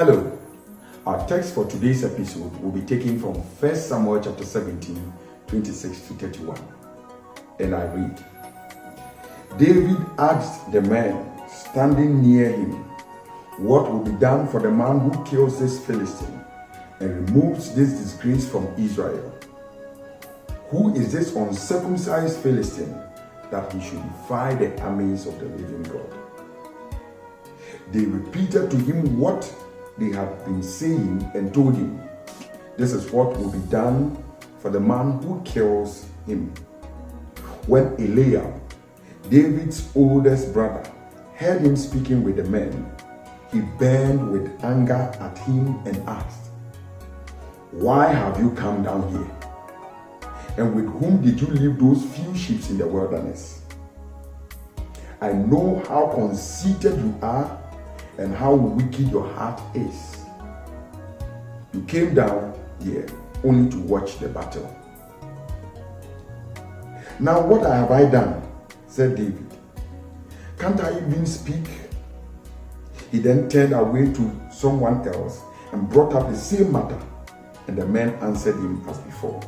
Hello. Our text for today's episode will be taken from 1 Samuel chapter 17, 26 to 31. And I read, David asked the man standing near him, what will be done for the man who kills this Philistine and removes this disgrace from Israel? Who is this uncircumcised Philistine that he should defy the armies of the living God? They repeated to him what they had been saying and told him, this is what will be done for the man who kills him. When Eliab, David's oldest brother, heard him speaking with the men, he burned with anger at him and asked, why have you come down here? And with whom did you leave those few sheep in the wilderness? I know how conceited you are and how wicked your heart is. You came down here only to watch the battle. Now what have I done? Said David. Can't I even speak? He then turned away to someone else and brought up the same matter, and the men answered him as before.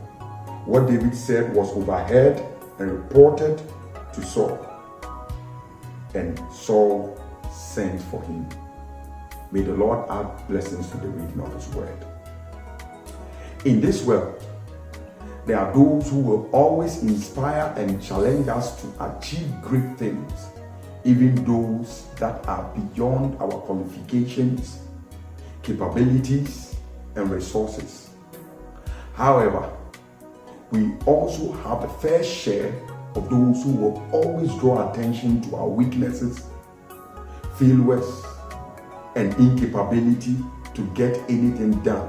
What David said was overheard and reported to Saul, and Saul sent for him. May the Lord add blessings to the reading of his word. In this world, there are those who will always inspire and challenge us to achieve great things, even those that are beyond our qualifications, capabilities, and resources. However, we also have a fair share of those who will always draw attention to our weaknesses, failures, and incapability to get anything done,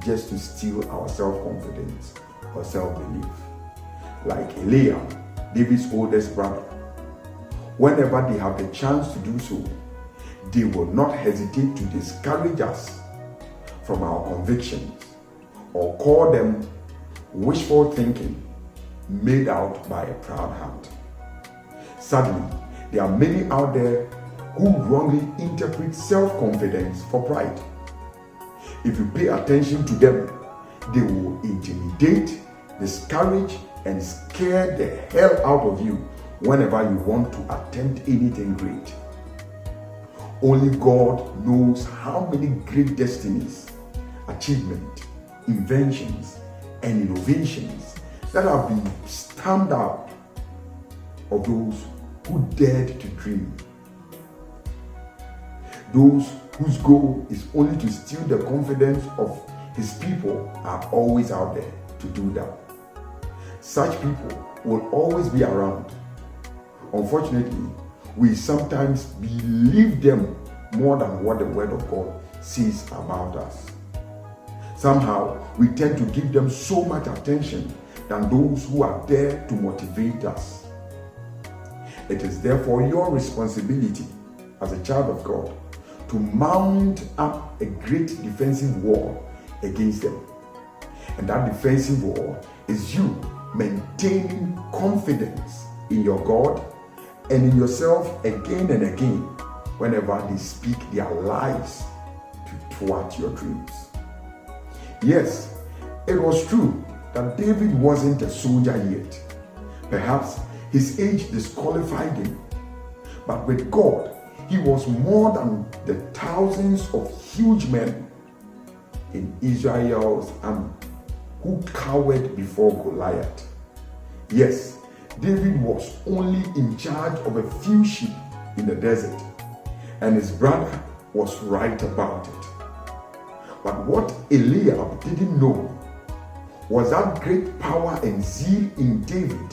just to steal our self-confidence or self-belief. Like Eliab, David's oldest brother, whenever they have the chance to do so, they will not hesitate to discourage us from our convictions or call them wishful thinking made out by a proud heart. Sadly, there are many out there who wrongly interpret self-confidence for pride. If you pay attention to them, they will intimidate, discourage, and scare the hell out of you whenever you want to attempt anything great. Only God knows how many great destinies, achievements, inventions, and innovations that have been stamped out of those who dared to dream. Those whose goal is only to steal the confidence of his people are always out there to do that. Such people will always be around. Unfortunately, we sometimes believe them more than what the word of God says about us. Somehow, we tend to give them so much attention than those who are there to motivate us. It is therefore your responsibility as a child of God to mount up a great defensive wall against them. And that defensive wall is you maintaining confidence in your God and in yourself again and again whenever they speak their lies to thwart your dreams. Yes, it was true that David wasn't a soldier yet. Perhaps his age disqualified him. But with God, he was more than the thousands of huge men in Israel's army who cowered before Goliath. Yes, David was only in charge of a few sheep in the desert, and his brother was right about it. But what Eliab didn't know was that great power and zeal in David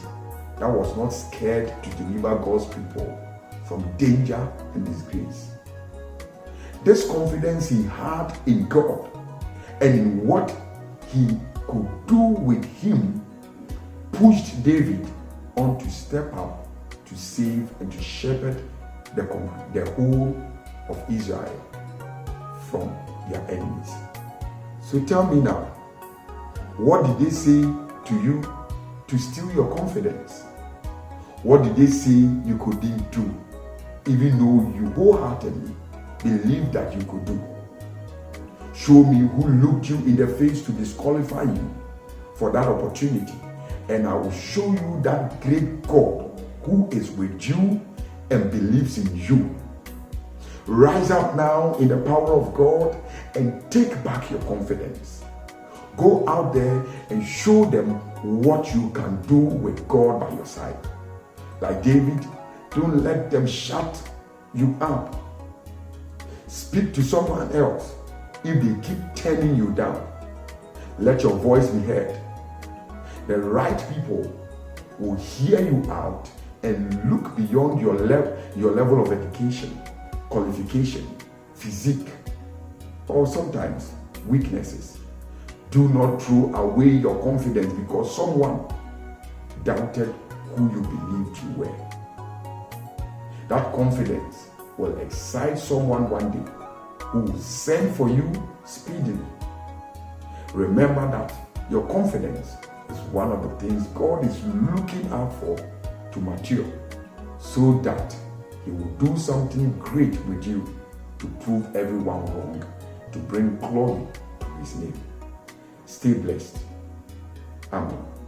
that was not scared to deliver God's people from danger and disgrace. This confidence he had in God and in what he could do with him pushed David on to step up to save and to shepherd the whole of Israel from their enemies. So tell me now, what did they say to you to steal your confidence? What did they say you couldn't do, even though you wholeheartedly believed that you could do? Show me who looked you in the face to disqualify you for that opportunity, and I will show you that great God who is with you and believes in you. Rise up now in the power of God and take back your confidence. Go out there and show them what you can do with God by your side. Like David, don't let them shut you up. Speak to someone else if they keep turning you down. Let your voice be heard. The right people will hear you out and look beyond your level of education, qualification, physique, or sometimes weaknesses. Do not throw away your confidence because someone doubted who you believed you were. That confidence will excite someone one day who will send for you speedily. Remember that your confidence is one of the things God is looking out for to mature, so that He will do something great with you to prove everyone wrong, to bring glory to His name. Stay blessed. Amen.